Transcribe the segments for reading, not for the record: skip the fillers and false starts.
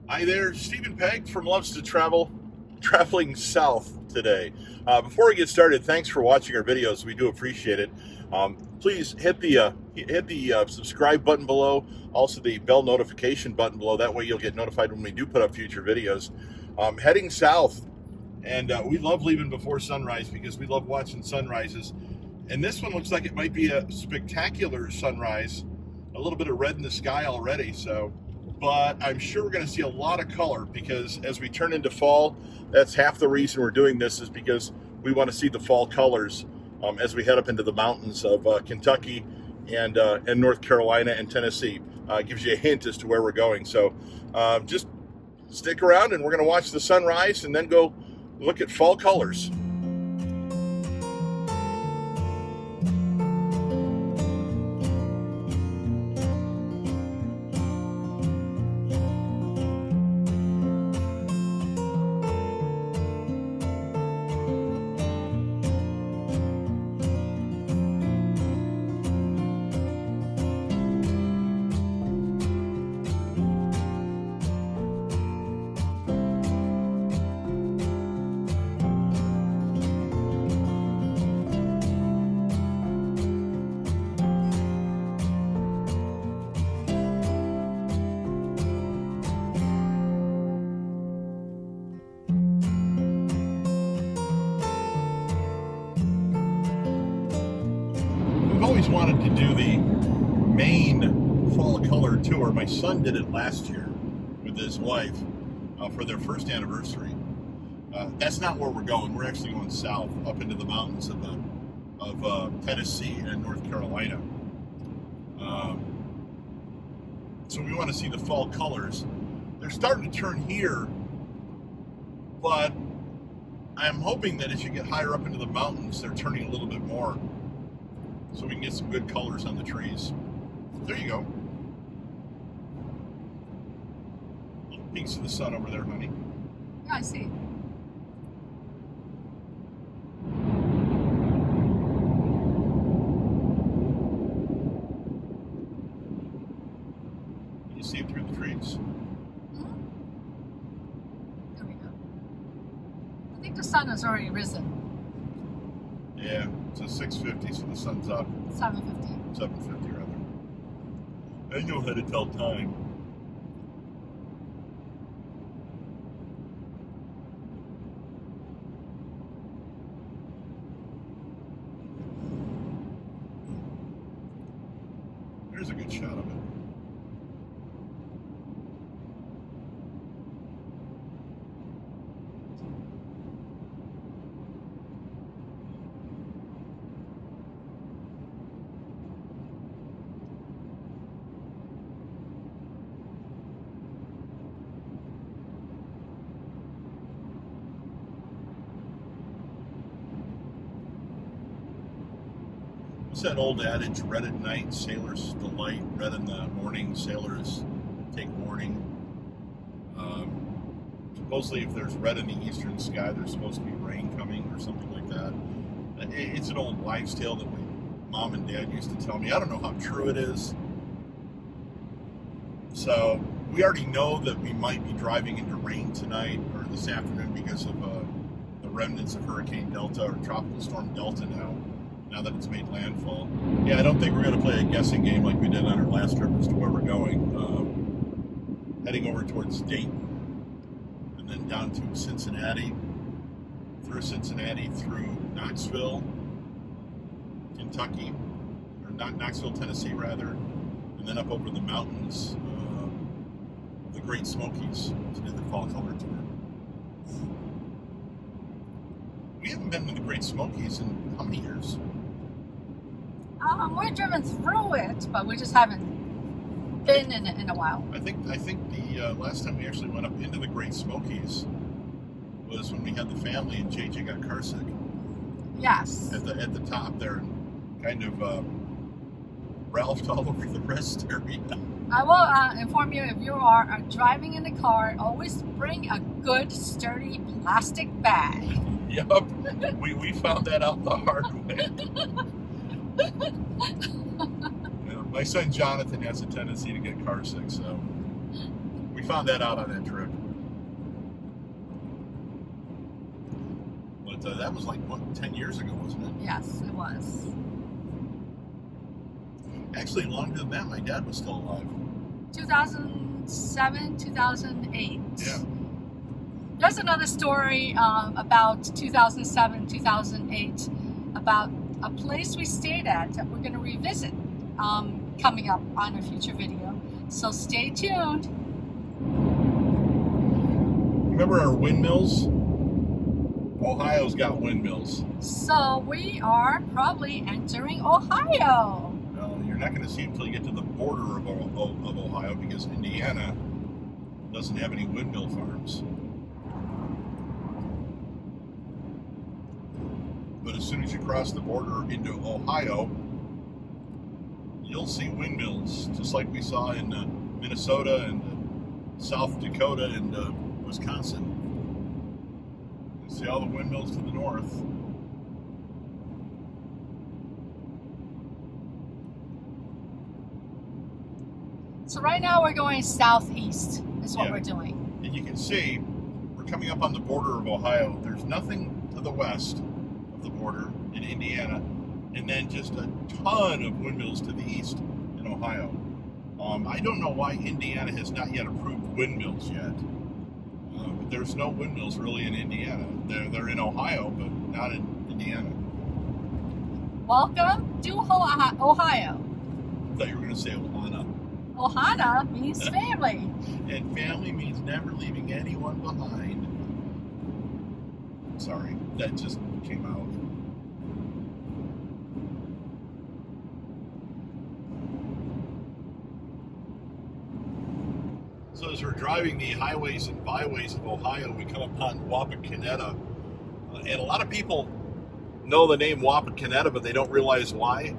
Hi there, Stephen Pegg from Loves to Travel, traveling south today. Before we get started, thanks for watching our videos. We do appreciate it. Please hit the subscribe button below, also the bell notification button below. That way you'll get notified when we do put up future videos. Heading south, and we love leaving before sunrise because we love watching sunrises. And this one looks like it might be a spectacular sunrise. A little bit of red in the sky already, but I'm sure we're going to see a lot of color because as we turn into fall, that's half the reason we're doing this, is because we want to see the fall colors as we head up into the mountains of Kentucky and North Carolina and Tennessee. It gives you a hint as to where we're going. So just stick around and we're going to watch the sunrise and then go look at fall colors. Always wanted to do the Maine fall color tour. My son did it last year with his wife for their first anniversary. That's not where we're going. We're actually going south up into the mountains of Tennessee and North Carolina. So we want to see the fall colors. They're starting to turn here, but I'm hoping that as you get higher up into the mountains, they're turning a little bit more, so we can get some good colors on the trees. There you go. Little peaks of the sun over there, honey. Yeah, I see. You see it through the trees. Mm-hmm. There we go. I think the sun has already risen. Yeah, it's a 6:50, so the sun's up. 7:50. 7:50 rather. I know how to tell time. There's a good shot of it. What's that old adage? Red at night, sailors delight. Red in the morning, sailors take warning. Supposedly, if there's red in the eastern sky, there's supposed to be rain coming or something like that. It's an old wives' tale that my mom and dad used to tell me. I don't know how true it is. So we already know that we might be driving into rain tonight or this afternoon because of the remnants of Hurricane Delta or Tropical Storm Delta now that it's made landfall. Yeah, I don't think we're going to play a guessing game like we did on our last trip as to where we're going. Heading over towards Dayton, and then down to Cincinnati, through Knoxville, Kentucky, or Knoxville, Tennessee rather, and then up over the mountains, the Great Smokies, to do the fall color tour. We haven't been to the Great Smokies in how many years? We're driven through it, but we just haven't been in it in a while. I think the last time we actually went up into the Great Smokies was when we had the family and JJ got car sick. Yes. At the top there, and kind of ralphed all over the rest area. I will inform you, if you are driving in the car, always bring a good, sturdy plastic bag. Yup, we found that out the hard way. Yeah, my son Jonathan has a tendency to get car sick, so we found that out on that trip. But that was like, what, 10 years ago, wasn't it? Yes, it was. Actually, longer than that, my dad was still alive. 2007, 2008. Yeah. There's another story about 2007, 2008, about a place we stayed at that we're going to revisit coming up on a future video. So stay tuned. Remember our windmills? Ohio's got windmills. So we are probably entering Ohio. Well, you're not going to see them until you get to the border of Ohio, because Indiana doesn't have any windmill farms. But as soon as you cross the border into Ohio, you'll see windmills, just like we saw in Minnesota and South Dakota and Wisconsin. You see all the windmills to the north. So right now we're going southeast is what Yeah. we're doing. And you can see we're coming up on the border of Ohio. There's nothing to the west of the border in Indiana, and then just a ton of windmills to the east in Ohio. I don't know why Indiana has not yet approved windmills yet. But there's no windmills really in Indiana. They're in Ohio, but not in Indiana. Welcome to Ohio. I thought you were going to say Ohana. Ohana means family. And family means never leaving anyone behind. Sorry, that just came out. So as we're driving the highways and byways of Ohio, we come upon Wapakoneta. And a lot of people know the name Wapakoneta, but they don't realize why.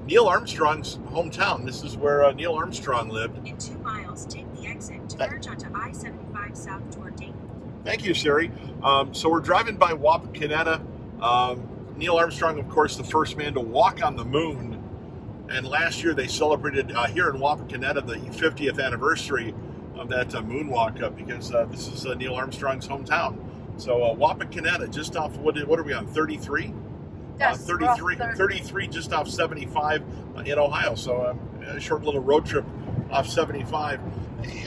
Neil Armstrong's hometown. This is where Neil Armstrong lived. In 2 miles, take the exit to merge onto I-75 south toward Dayton. Thank you, Siri. So we're driving by Wapakoneta. Neil Armstrong, of course, the first man to walk on the moon. And last year they celebrated here in Wapakoneta the 50th anniversary of that moonwalk because this is Neil Armstrong's hometown. So Wapakoneta, just off, what are we on, 33? Yes, 33 just off 75 in Ohio. So a short little road trip off 75.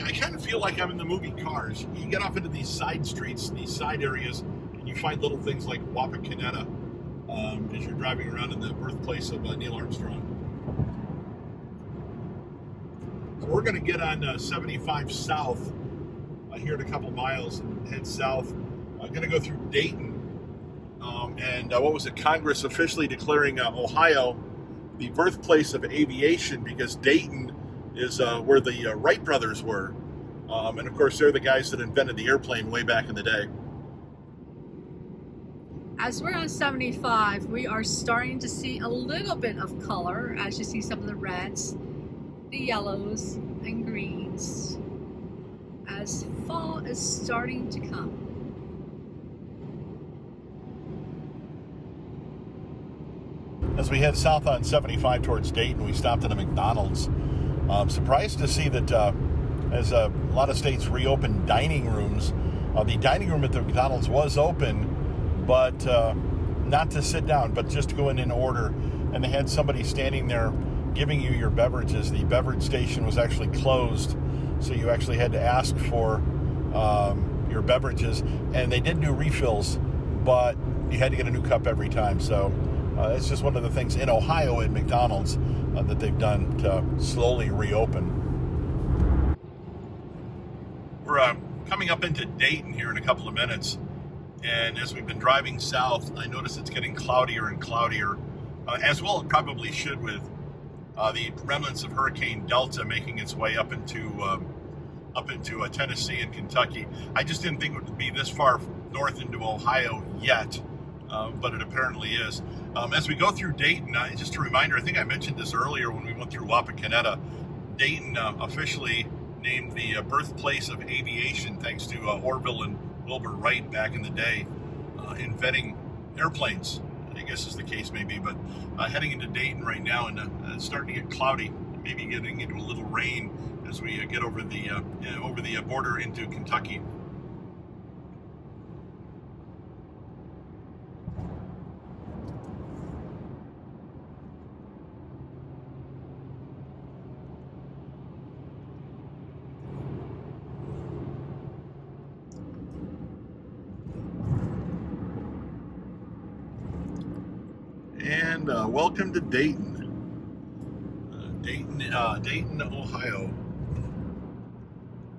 I kind of feel like I'm in the movie Cars. You get off into these side streets, these side areas, and you find little things like Wapakoneta as you're driving around in the birthplace of Neil Armstrong. So we're going to get on 75 south here in a couple miles and head south. I'm going to go through Dayton. And what was it? Congress officially declaring Ohio the birthplace of aviation because Dayton is where the Wright brothers were. And of course, they're the guys that invented the airplane way back in the day. As we're on 75, we are starting to see a little bit of color as you see some of the reds, the yellows, and greens as fall is starting to come. As we head south on 75 towards Dayton, we stopped at a McDonald's. Surprised to see that as a lot of states reopened dining rooms, the dining room at the McDonald's was open, but not to sit down, but just to go in and order. And they had somebody standing there giving you your beverages. The beverage station was actually closed, so you actually had to ask for your beverages. And they did do refills, but you had to get a new cup every time. So it's just one of the things in Ohio at McDonald's that they've done to slowly reopen. We're coming up into Dayton here in a couple of minutes. And as we've been driving south, I notice it's getting cloudier and cloudier, as well it probably should with the remnants of Hurricane Delta making its way up into Tennessee and Kentucky. I just didn't think it would be this far north into Ohio yet, but it apparently is. As we go through Dayton, just a reminder, I think I mentioned this earlier when we went through Wapakoneta. Dayton officially named the birthplace of aviation thanks to Orville and Wilbur Wright back in the day, inventing airplanes, I guess as the case may be. But heading into Dayton right now, and it's starting to get cloudy. maybe getting into a little rain as we get over the border into Kentucky. And welcome to Dayton. Dayton, Ohio.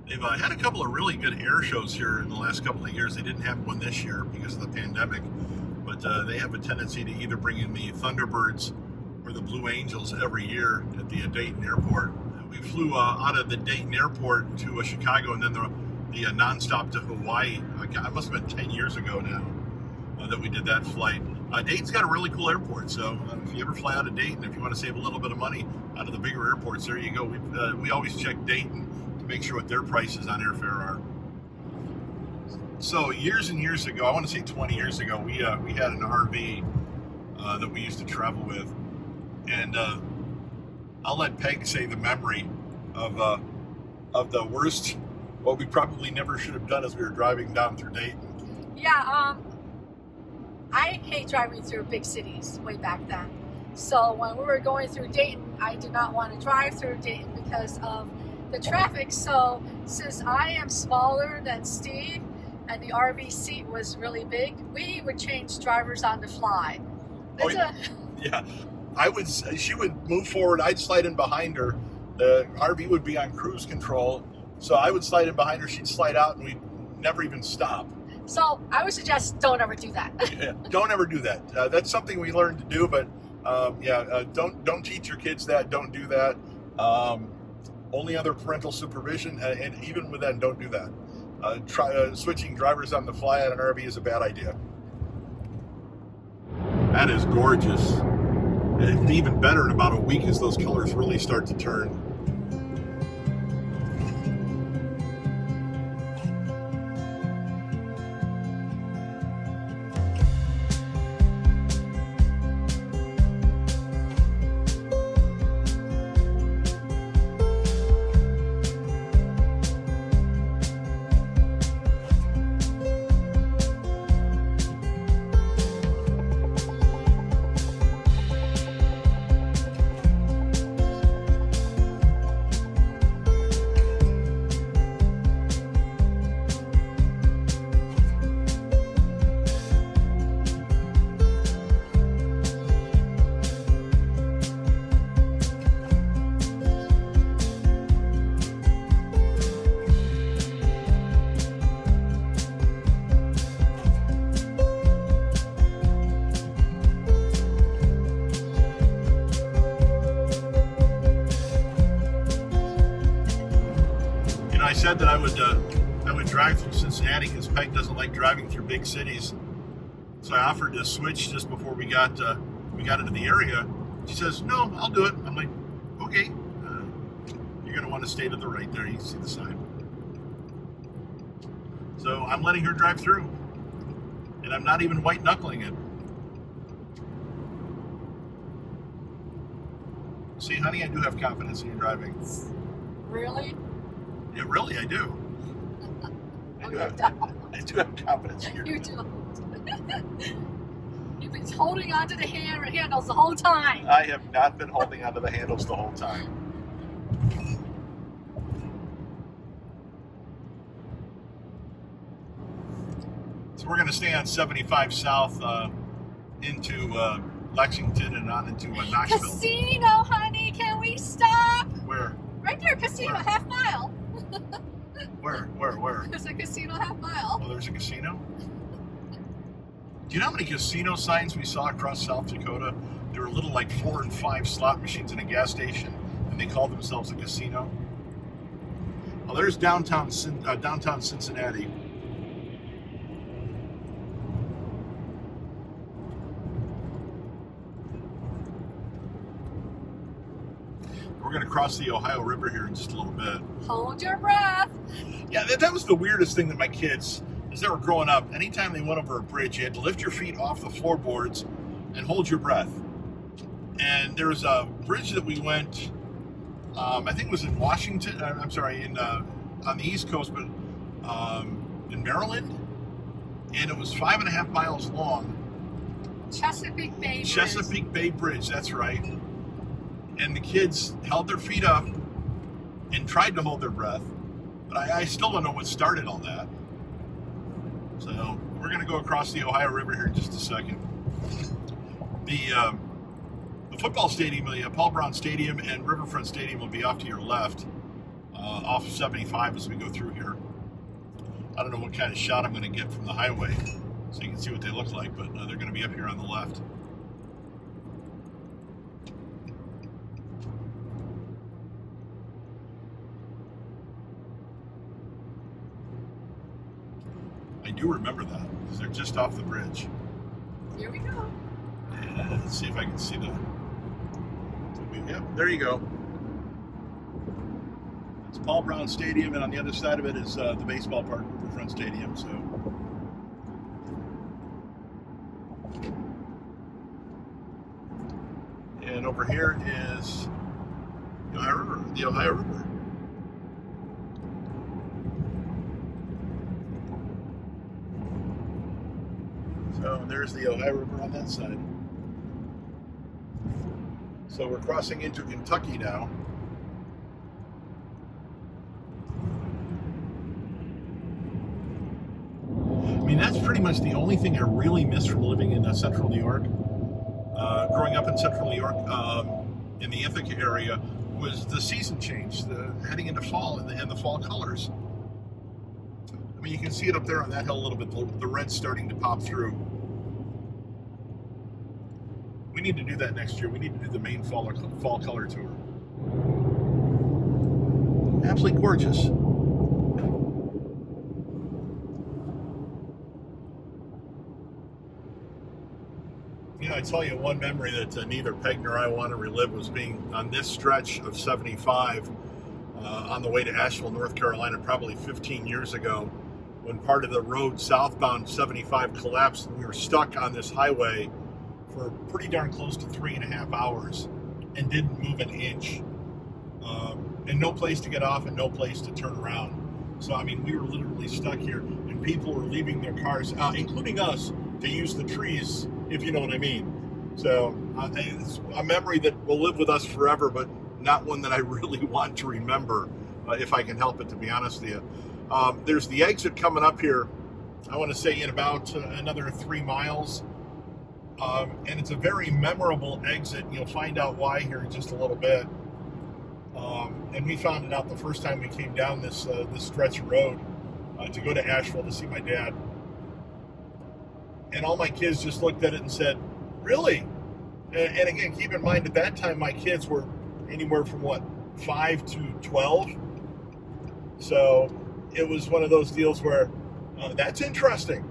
They've had a couple of really good air shows here in the last couple of years. They didn't have one this year because of the pandemic, but they have a tendency to either bring in the Thunderbirds or the Blue Angels every year at the Dayton airport. We flew out of the Dayton airport to Chicago and then the nonstop to Hawaii. God, it must have been 10 years ago now that we did that flight. Dayton's got a really cool airport, so if you ever fly out of Dayton, if you want to save a little bit of money out of the bigger airports, there you go. We always check Dayton to make sure what their prices on airfare are. So years and years ago, I want to say 20 years ago, we had an RV that we used to travel with, and I'll let Peg say the memory of the worst, what we probably never should have done as we were driving down through Dayton. Yeah, I hate driving through big cities way back then. So when we were going through Dayton, I did not want to drive through Dayton because of the traffic. So since I am smaller than Steve and the RV seat was really big, we would change drivers on the fly. Yeah. She would move forward, I'd slide in behind her. The RV would be on cruise control. So I would slide in behind her, she'd slide out, and we'd never even stop. So I would suggest don't ever do that. Yeah, don't ever do that. That's something we learned to do, but don't teach your kids that. Don't do that. Only under parental supervision, and even with that, don't do that. Switching drivers on the fly on an RV is a bad idea. That is gorgeous. It'll be even better in about a week as those colors really start to turn. I said that I would drive through Cincinnati because Peg doesn't like driving through big cities. So I offered to switch just before we got into the area. She says, "No, I'll do it." I'm like, "Okay, you're gonna want to stay to the right there. You can see the sign." So I'm letting her drive through, and I'm not even white knuckling it. See, honey, I do have confidence in your driving. Really? Yeah, really, I do. I do have confidence in your You do. You've been holding onto the handles the whole time. I have not been holding onto the handles the whole time. So we're going to stay on 75 South into Lexington and on into Knoxville. Casino, honey, can we stop? Where? Right there, casino, Where? half mile. Where? There's a casino half mile. Oh, there's a casino? Do you know how many casino signs we saw across South Dakota? There were little like 4 and 5 slot machines in a gas station, and they called themselves a casino. Well, there's downtown Cincinnati. We're going to cross the Ohio River here in just a little bit. Hold your breath. Yeah, that was the weirdest thing that my kids, as they were growing up, anytime they went over a bridge, you had to lift your feet off the floorboards and hold your breath. And there was a bridge that we went I think it was in Washington. I'm sorry, on the East Coast, but in Maryland, and it was 5.5 miles long. Chesapeake Bay Bridge. Chesapeake Bay Bridge, that's right. And the kids held their feet up and tried to hold their breath, but I still don't know what started all that. So we're going to go across the Ohio River here in just a second. The football stadium, Paul Brown Stadium and Riverfront Stadium will be off to your left, off of 75 as we go through here. I don't know what kind of shot I'm going to get from the highway so you can see what they look like, but they're going to be up here on the left. I do remember that because they're just off the bridge. Here we go. And let's see if I can see the. Yep, there you go. It's Paul Brown Stadium, and on the other side of it is the baseball park, Riverfront Stadium. So. And over here is the Ohio River. So there's the Ohio River on that side. So we're crossing into Kentucky now. I mean, that's pretty much the only thing I really miss from living in central New York. Growing up in central New York, in the Ithaca area, was the season change, heading into fall and the fall colors. I mean, you can see it up there on that hill a little bit, the red's starting to pop through. We need to do that next year. We need to do the main fall color tour. Absolutely gorgeous. You know, I tell you, one memory that neither Peg nor I want to relive was being on this stretch of 75 on the way to Asheville, North Carolina, probably 15 years ago, when part of the road southbound 75 collapsed and we were stuck on this highway for pretty darn close to 3.5 hours and didn't move an inch. And no place to get off and no place to turn around. So, I mean, we were literally stuck here, and people were leaving their cars, including us, to use the trees, if you know what I mean. So, it's a memory that will live with us forever, but not one that I really want to remember, if I can help it, to be honest with you. There's the exit coming up here, I want to say in about another 3 miles. And it's a very memorable exit. You'll find out why here in just a little bit. And we found it out the first time we came down this stretch of road to go to Asheville to see my dad. And all my kids just looked at it and said, "Really?" And again, keep in mind at that time my kids were anywhere from 5 to 12. So it was one of those deals where that's interesting.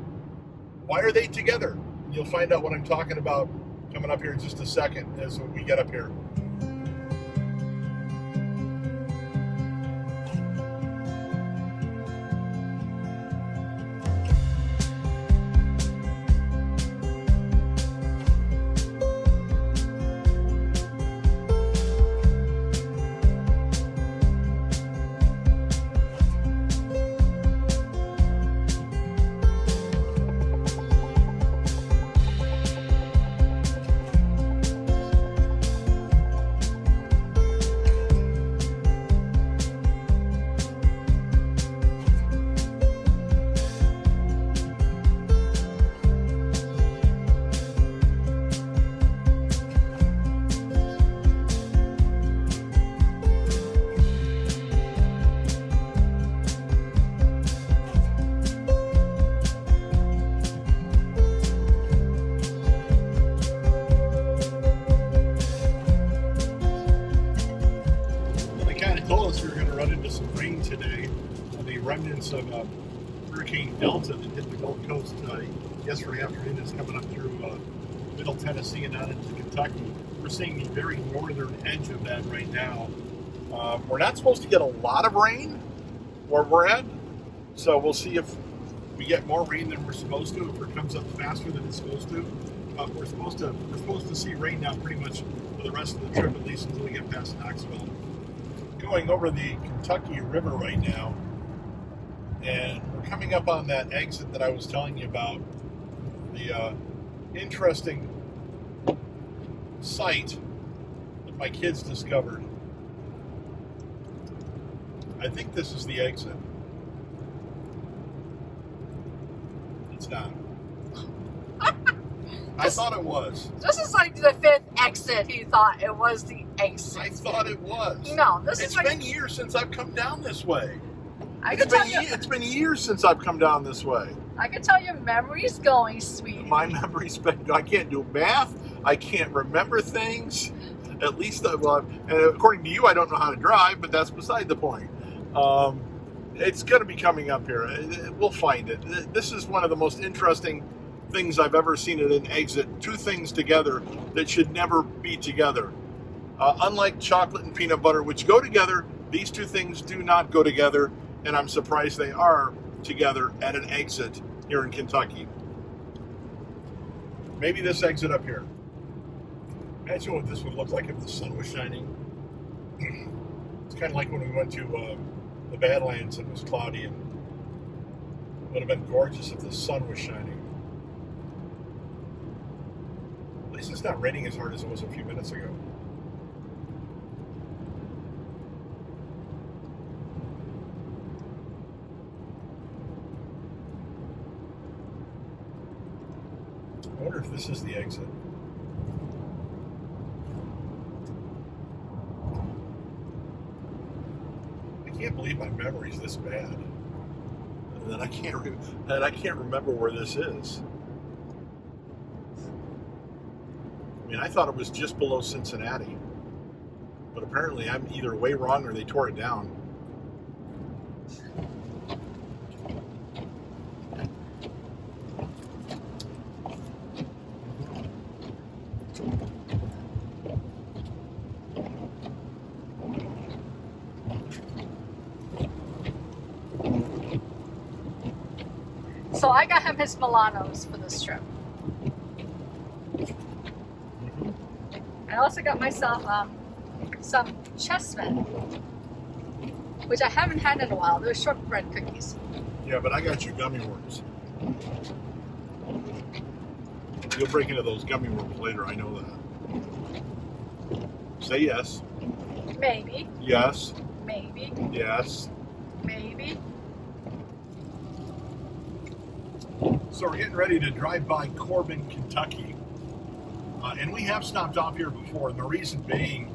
Why are they together? You'll find out what I'm talking about coming up here in just a second as we get up here. Remnants of Hurricane Delta that hit the Gulf Coast yesterday afternoon is coming up through Middle Tennessee and out into Kentucky. We're seeing the very northern edge of that right now. We're not supposed to get a lot of rain where we're at, so we'll see if we get more rain than we're supposed to, if it comes up faster than it's supposed to. We're supposed to see rain now pretty much for the rest of the trip, at least until we get past Knoxville. going over the Kentucky River right now, and we're coming up on that exit that I was telling you about. The interesting site that my kids discovered. I think this is the exit. It's not. I thought it was. This is like the 5th exit. He thought it was the exit. I thought it was. No, this is It's like... been years since I've come down this way. It's been years since I've come down this way. I can tell your memory's going, sweetie. My memory's been... I can't do math. I can't remember things. At least, and according to you, I don't know how to drive, but that's beside the point. It's going to be coming up here. We'll find it. This is one of the most interesting things I've ever seen at an exit. Two things together that should never be together. Unlike chocolate and peanut butter, which go together, these two things do not go together, and I'm surprised they are together at an exit here in Kentucky. Maybe this exit up here. Imagine what this would look like if the sun was shining. It's kind of like when we went to the Badlands and it was cloudy, and it would have been gorgeous if the sun was shining. At least it's not raining as hard as it was a few minutes ago. I wonder if this is the exit. I can't believe my memory's this bad, and that I can't remember where this is. I mean, I thought it was just below Cincinnati, but apparently I'm either way wrong or they tore it down. So I got him his Milanos for this trip. I also got myself some chessmen, which I haven't had in a while. They're shortbread cookies. Yeah, but I got you gummy worms. You'll break into those gummy worms later, I know that. Say yes. Maybe. Yes. Maybe. Yes. Maybe. So we're getting ready to drive by Corbin, Kentucky. And we have stopped off here before, and the reason being,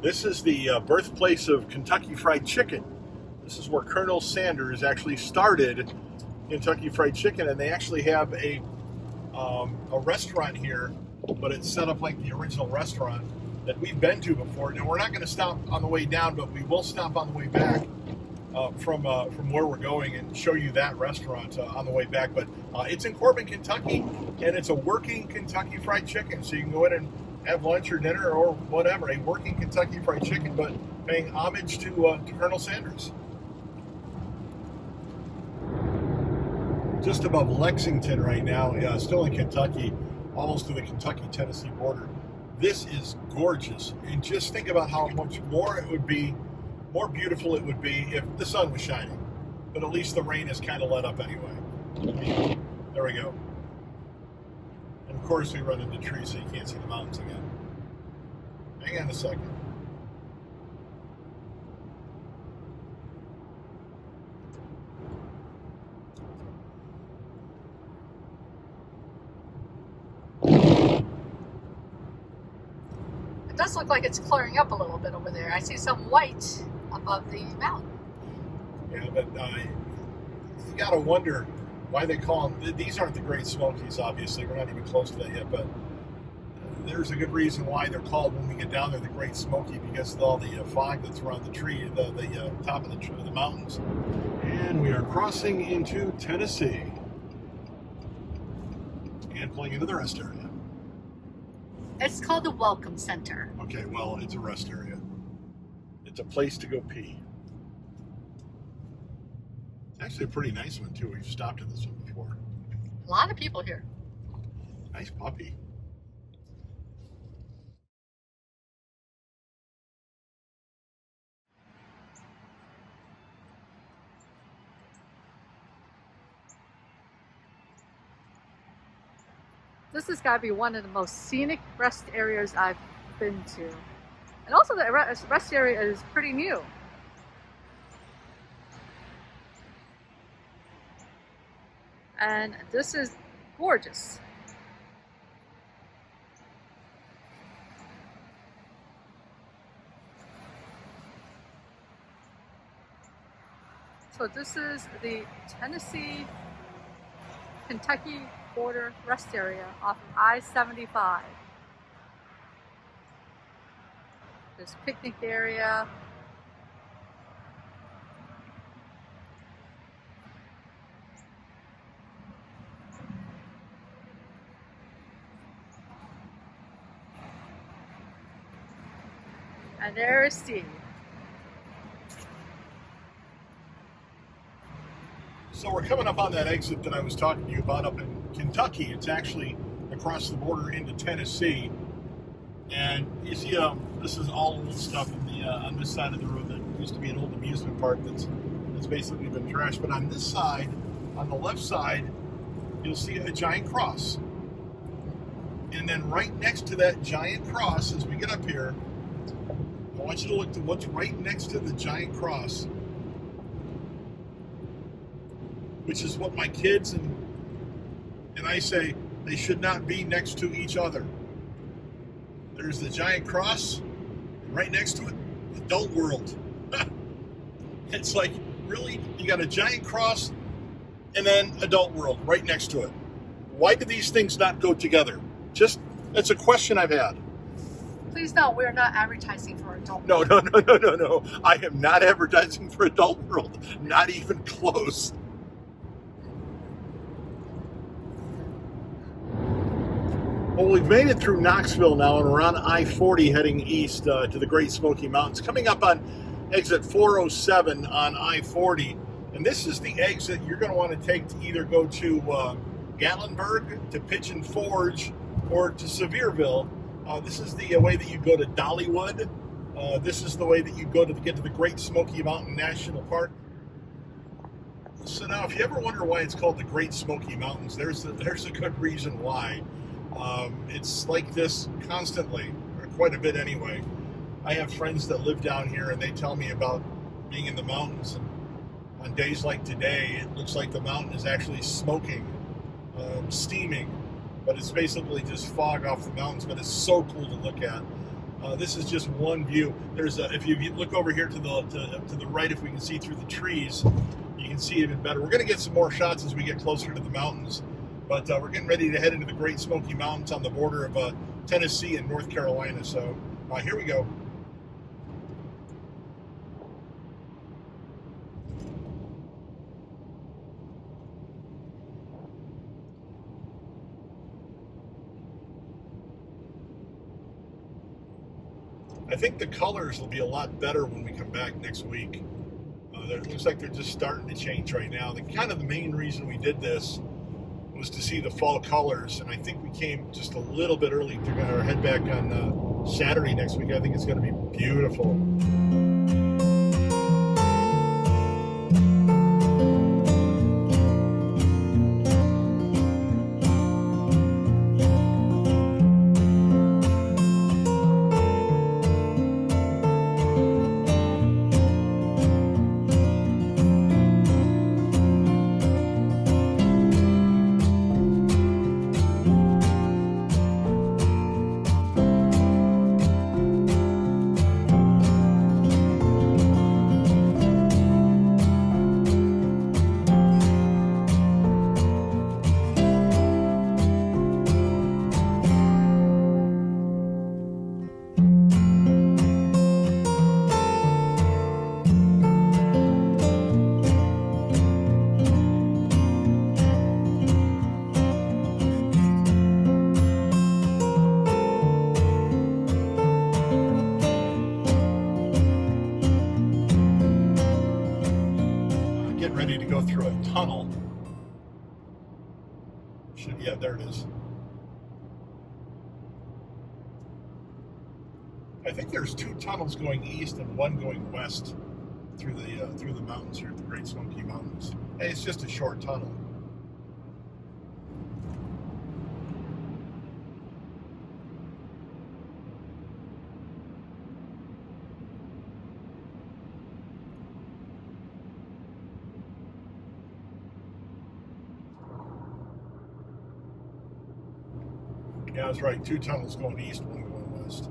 this is the birthplace of Kentucky Fried Chicken. This is where Colonel Sanders actually started Kentucky Fried Chicken, and they actually have a restaurant here, but it's set up like the original restaurant that we've been to before. Now, we're not going to stop on the way down, but we will stop on the way back from where we're going and show you that restaurant on the way back. But it's in Corbin, Kentucky, and it's a working Kentucky Fried Chicken. So you can go in and have lunch or dinner or whatever, a working Kentucky Fried Chicken, but paying homage to Colonel Sanders. Just above Lexington right now, still in Kentucky, almost to the Kentucky-Tennessee border. This is gorgeous, and just think about how much more it would be, more beautiful it would be if the sun was shining. But at least the rain is kind of let up anyway. I mean, there we go. And of course we run into trees so you can't see the mountains again. Hang on a second. It does look like it's clearing up a little bit over there. I see some white above the mountain. Yeah, but you gotta wonder why they call them. These aren't the Great Smokies, obviously. We're not even close to that yet, but there's a good reason why they're called, when we get down there, the Great Smoky, because of all the fog that's around the tree, the top of the mountains. And we are crossing into Tennessee and pulling into the rest area. It's called the Welcome Center. Okay, well, it's a rest area. It's a place to go pee. It's actually a pretty nice one, too. We've stopped at this one before. A lot of people here. Nice puppy. This has got to be one of the most scenic rest areas I've been to. And also the rest area is pretty new. And this is gorgeous. So this is the Tennessee-Kentucky border rest area off of I-75. This picnic area. And there's Steve. So we're coming up on that exit that I was talking to you about up in Kentucky. It's actually across the border into Tennessee. And you see, this is all old stuff in the, on this side of the road that used to be an old amusement park that's basically been trashed. But on this side, on the left side, you'll see a giant cross. And then right next to that giant cross, as we get up here, I want you to look to what's right next to the giant cross, which is what my kids and I say they should not be next to each other. There's the giant cross, and right next to it, adult world. It's like, really? You got a giant cross and then adult world right next to it. Why do these things not go together? Just, that's a question I've had. Please no, we're not advertising for adult. No. I am not advertising for adult world. Not even close. Well, we've made it through Knoxville now, and we're on I-40 heading east to the Great Smoky Mountains. Coming up on exit 407 on I-40. And this is the exit you're going to want to take to either go to Gatlinburg, to Pigeon Forge, or to Sevierville. This is the way that you go to Dollywood. This is the way that you go to get to the Great Smoky Mountain National Park. So now, if you ever wonder why it's called the Great Smoky Mountains, there's a good reason why. It's like this constantly, or quite a bit anyway. I have friends that live down here, and they tell me about being in the mountains. And on days like today, it looks like the mountain is actually smoking, steaming, but it's basically just fog off the mountains. But it's so cool to look at. This is just one view. There's if you look over here to the right, if we can see through the trees, you can see even better. We're going to get some more shots as we get closer to the mountains. But we're getting ready to head into the Great Smoky Mountains on the border of Tennessee and North Carolina. So here we go. I think the colors will be a lot better when we come back next week. It looks like they're just starting to change right now. The main reason we did this was to see the fall colors, and I think we came just a little bit early. They're going to head back on Saturday next week. I think it's going to be beautiful. Ready to go through a tunnel. Yeah, there it is. I think there's two tunnels going east and one going west through the mountains here at the Great Smoky Mountains. Hey, it's just a short tunnel. Yeah, I was right. 2 tunnels going east, 1 going west.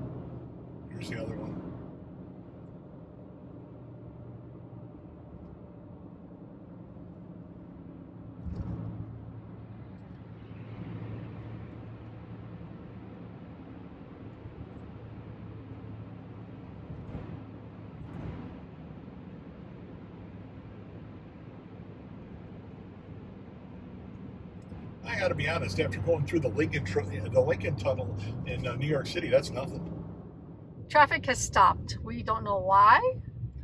Here's the other one. I got to be honest, after going through the Lincoln Tunnel in New York City, that's nothing. Traffic has stopped. We don't know why.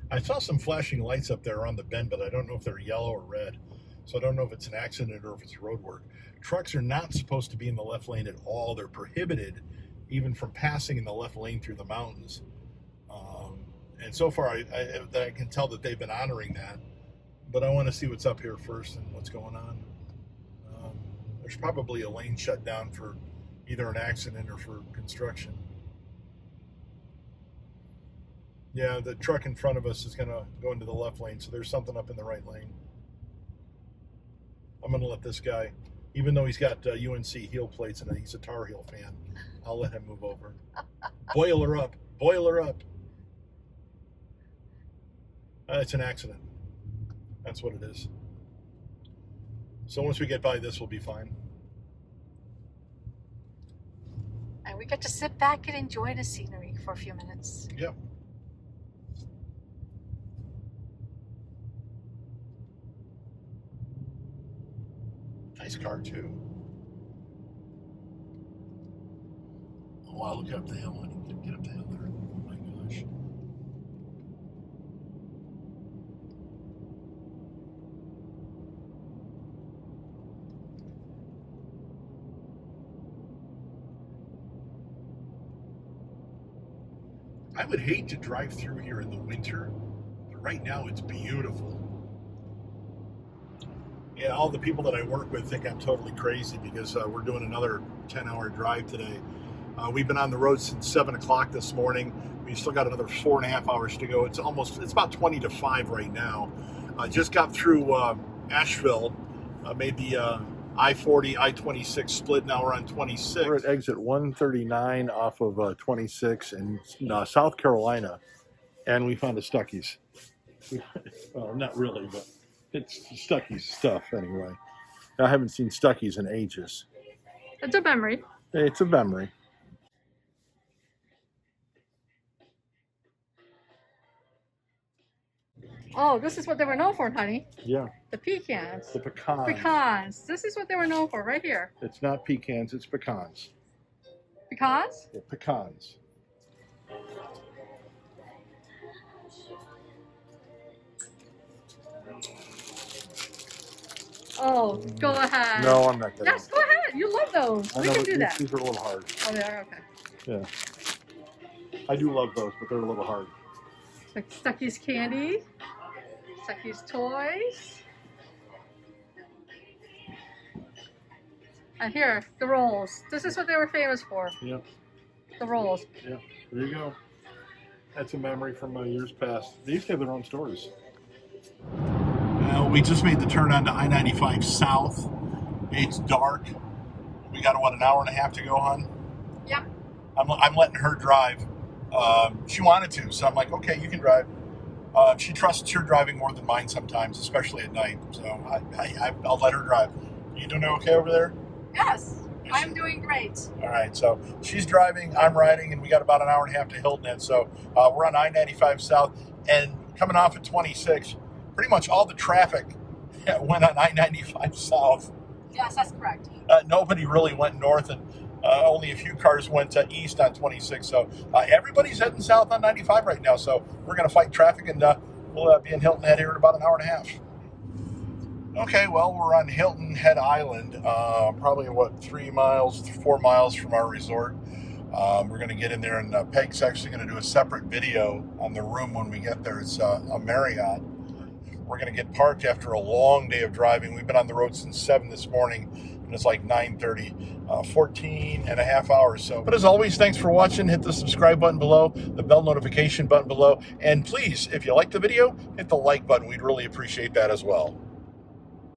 I saw some flashing lights up there on the bend, but I don't know if they're yellow or red. So I don't know if it's an accident or if it's road work. Trucks are not supposed to be in the left lane at all. They're prohibited even from passing in the left lane through the mountains. And so far, I can tell that they've been honoring that. But I want to see what's up here first and what's going on. There's probably a lane shut down for either an accident or for construction. Yeah, the truck in front of us is going to go into the left lane, so there's something up in the right lane. I'm going to let this guy, even though he's got UNC heel plates and he's a Tar Heel fan, I'll let him move over. Boil her up. Boil her up. It's an accident. That's what it is. So once we get by this, we'll be fine. And we get to sit back and enjoy the scenery for a few minutes. Yep. Nice car, too. Oh, wow, look up the hill. I need to get up the hill there. Oh, my gosh. I would hate to drive through here in the winter, but right now it's beautiful. Yeah, all the people that I work with think I'm totally crazy because we're doing another 10-hour drive today. We've been on the road since 7 o'clock this morning. We still got another 4.5 hours to go. It's about 20 to 5 right now. Just got through Asheville, made the I-40, I-26 split. Now we're on 26. We're at exit 139 off of 26 in South Carolina, and we found a Stuckys. Well, not really, but it's Stuckys stuff anyway. I haven't seen Stuckys in ages. It's a memory. It's a memory. Oh, this is what they were known for, honey. Yeah. The pecans. The pecans. Pecans. This is what they were known for right here. It's not pecans, it's pecans. Pecans? Yeah, pecans. Oh, go ahead. No, I'm not getting Yes, go ahead. You love those. We can do that. These are a little hard. Oh, they are? Okay. Yeah. I do love those, but they're a little hard. Like Stuckys candy. Stuckys toys. And here, the rolls. This is what they were famous for. Yep. The rolls. Yeah. There you go. That's a memory from years past. They used to have their own stores. We just made the turn onto I-95 South. It's dark. We got, what, an hour and a half to go, hon? Yep. I'm letting her drive. She wanted to, so I'm like, okay, you can drive. She trusts her driving more than mine sometimes, especially at night. So I'll let her drive. You doing okay over there? Yes, I'm doing great. All right, so she's driving, I'm riding, and we got about an hour and a half to Hilton Head. So we're on I-95 South, and coming off at 26, pretty much all the traffic went on I-95 South. Yes, that's correct. Nobody really went north, and only a few cars went east on 26. So everybody's heading south on 95 right now. So we're going to fight traffic, and we'll be in Hilton Head here in about an hour and a half. Okay, well, we're on Hilton Head Island, probably, what, 4 miles from our resort. We're going to get in there, and Peg's actually going to do a separate video on the room when we get there. It's a Marriott. We're going to get parked after a long day of driving. We've been on the road since 7 this morning, and it's like 9:30, 14 and a half hours. So, but as always, thanks for watching. Hit the subscribe button below, the bell notification button below, and please, if you like the video, hit the like button. We'd really appreciate that as well.